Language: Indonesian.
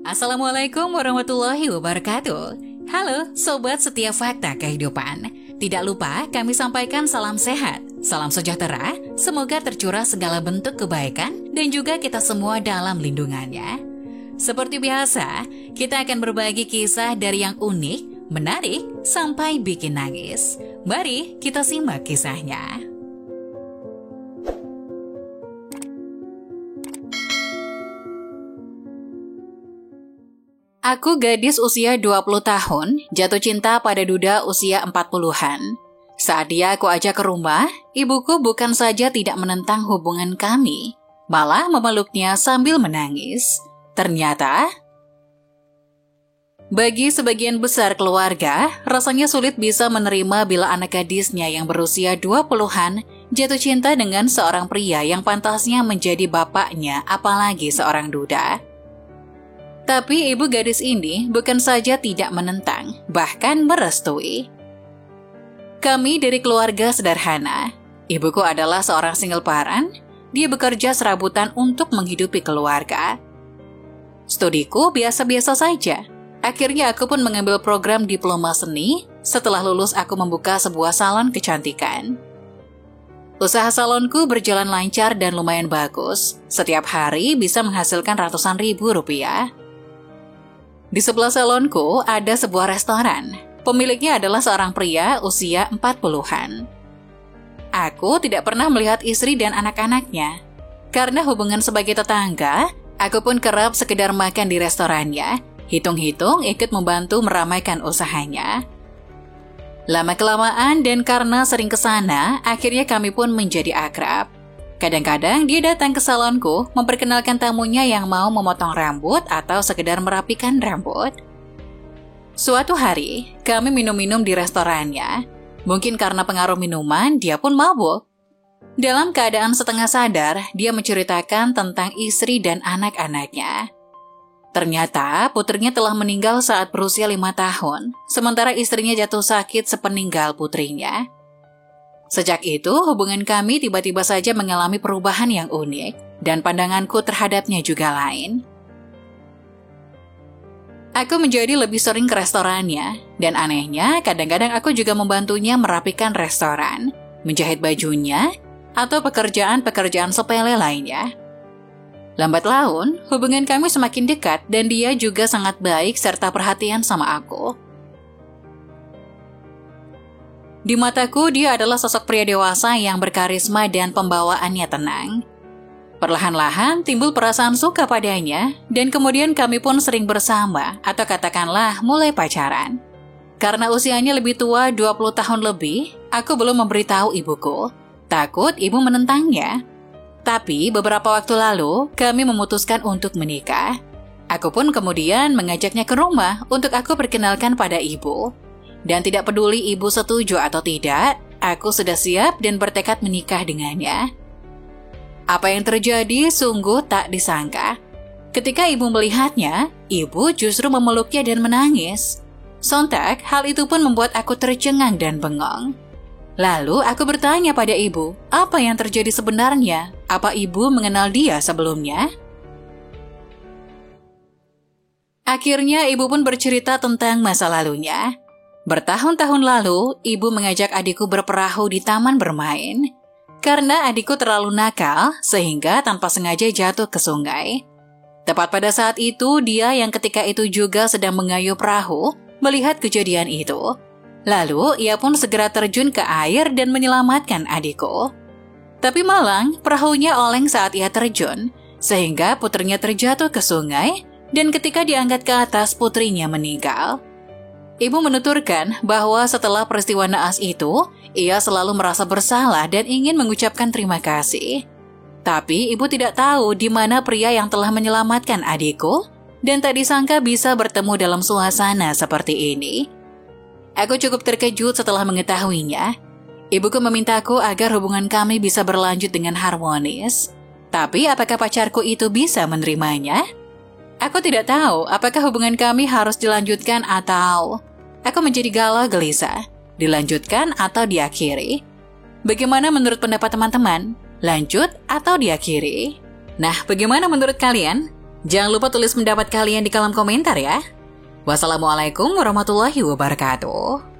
Assalamualaikum warahmatullahi wabarakatuh. Halo Sobat Setiap Fakta Kehidupan. Tidak lupa kami sampaikan salam sehat, salam sejahtera, semoga tercurah segala bentuk kebaikan dan juga kita semua dalam lindungannya. Seperti biasa, kita akan berbagi kisah dari yang unik, menarik, sampai bikin nangis. Mari kita simak kisahnya. Aku gadis usia 20 tahun, jatuh cinta pada duda usia 40-an. Saat dia aku ajak ke rumah, ibuku bukan saja tidak menentang hubungan kami, malah memeluknya sambil menangis. Ternyata, bagi sebagian besar keluarga, rasanya sulit bisa menerima bila anak gadisnya yang berusia 20-an jatuh cinta dengan seorang pria yang pantasnya menjadi bapaknya, apalagi seorang duda. Tapi ibu gadis ini bukan saja tidak menentang, bahkan merestui. Kami dari keluarga sederhana. Ibuku adalah seorang single parent, dia bekerja serabutan untuk menghidupi keluarga. Studiku biasa-biasa saja. Akhirnya aku pun mengambil program diploma seni. Setelah lulus aku membuka sebuah salon kecantikan. Usaha salonku berjalan lancar dan lumayan bagus. Setiap hari bisa menghasilkan ratusan ribu rupiah. Di sebelah salonku ada sebuah restoran. Pemiliknya adalah seorang pria usia 40-an. Aku tidak pernah melihat istri dan anak-anaknya. Karena hubungan sebagai tetangga, aku pun kerap sekedar makan di restorannya. Hitung-hitung ikut membantu meramaikan usahanya. Lama-kelamaan dan karena sering ke sana, akhirnya kami pun menjadi akrab. Kadang-kadang dia datang ke salonku memperkenalkan tamunya yang mau memotong rambut atau sekedar merapikan rambut. Suatu hari, kami minum-minum di restorannya. Mungkin karena pengaruh minuman, dia pun mabuk. Dalam keadaan setengah sadar, dia menceritakan tentang istri dan anak-anaknya. Ternyata putrinya telah meninggal saat berusia 5 tahun, sementara istrinya jatuh sakit sepeninggal putrinya. Sejak itu, hubungan kami tiba-tiba saja mengalami perubahan yang unik, dan pandanganku terhadapnya juga lain. Aku menjadi lebih sering ke restorannya, dan anehnya kadang-kadang aku juga membantunya merapikan restoran, menjahit bajunya, atau pekerjaan-pekerjaan sepele lainnya. Lambat laun, hubungan kami semakin dekat dan dia juga sangat baik serta perhatian sama aku. Di mataku, dia adalah sosok pria dewasa yang berkarisma dan pembawaannya tenang. Perlahan-lahan timbul perasaan suka padanya, dan kemudian kami pun sering bersama, atau katakanlah mulai pacaran. Karena usianya lebih tua 20 tahun lebih, aku belum memberitahu ibuku. Takut ibu menentangnya. Tapi beberapa waktu lalu, kami memutuskan untuk menikah. Aku pun kemudian mengajaknya ke rumah untuk aku perkenalkan pada ibu. Dan tidak peduli ibu setuju atau tidak, aku sudah siap dan bertekad menikah dengannya. Apa yang terjadi sungguh tak disangka. Ketika ibu melihatnya, ibu justru memeluknya dan menangis. Sontak, hal itu pun membuat aku tercengang dan bengong. Lalu aku bertanya pada ibu, apa yang terjadi sebenarnya? Apa ibu mengenal dia sebelumnya? Akhirnya ibu pun bercerita tentang masa lalunya. Bertahun-tahun lalu, ibu mengajak adikku berperahu di taman bermain. Karena adikku terlalu nakal, sehingga tanpa sengaja jatuh ke sungai. Tepat pada saat itu, dia yang ketika itu juga sedang mengayuh perahu, melihat kejadian itu. Lalu, ia pun segera terjun ke air dan menyelamatkan adikku. Tapi malang, perahunya oleng saat ia terjun, sehingga putrinya terjatuh ke sungai, dan ketika diangkat ke atas, putrinya meninggal. Ibu menuturkan bahwa setelah peristiwa naas itu, ia selalu merasa bersalah dan ingin mengucapkan terima kasih. Tapi ibu tidak tahu di mana pria yang telah menyelamatkan adikku, dan tak disangka bisa bertemu dalam suasana seperti ini. Aku cukup terkejut setelah mengetahuinya. Ibuku memintaku agar hubungan kami bisa berlanjut dengan harmonis. Tapi apakah pacarku itu bisa menerimanya? Aku tidak tahu apakah hubungan kami harus dilanjutkan atau... Aku menjadi galau gelisah. Dilanjutkan atau diakhiri? Bagaimana menurut pendapat teman-teman? Lanjut atau diakhiri? Nah, bagaimana menurut kalian? Jangan lupa tulis pendapat kalian di kolom komentar ya. Wassalamualaikum warahmatullahi wabarakatuh.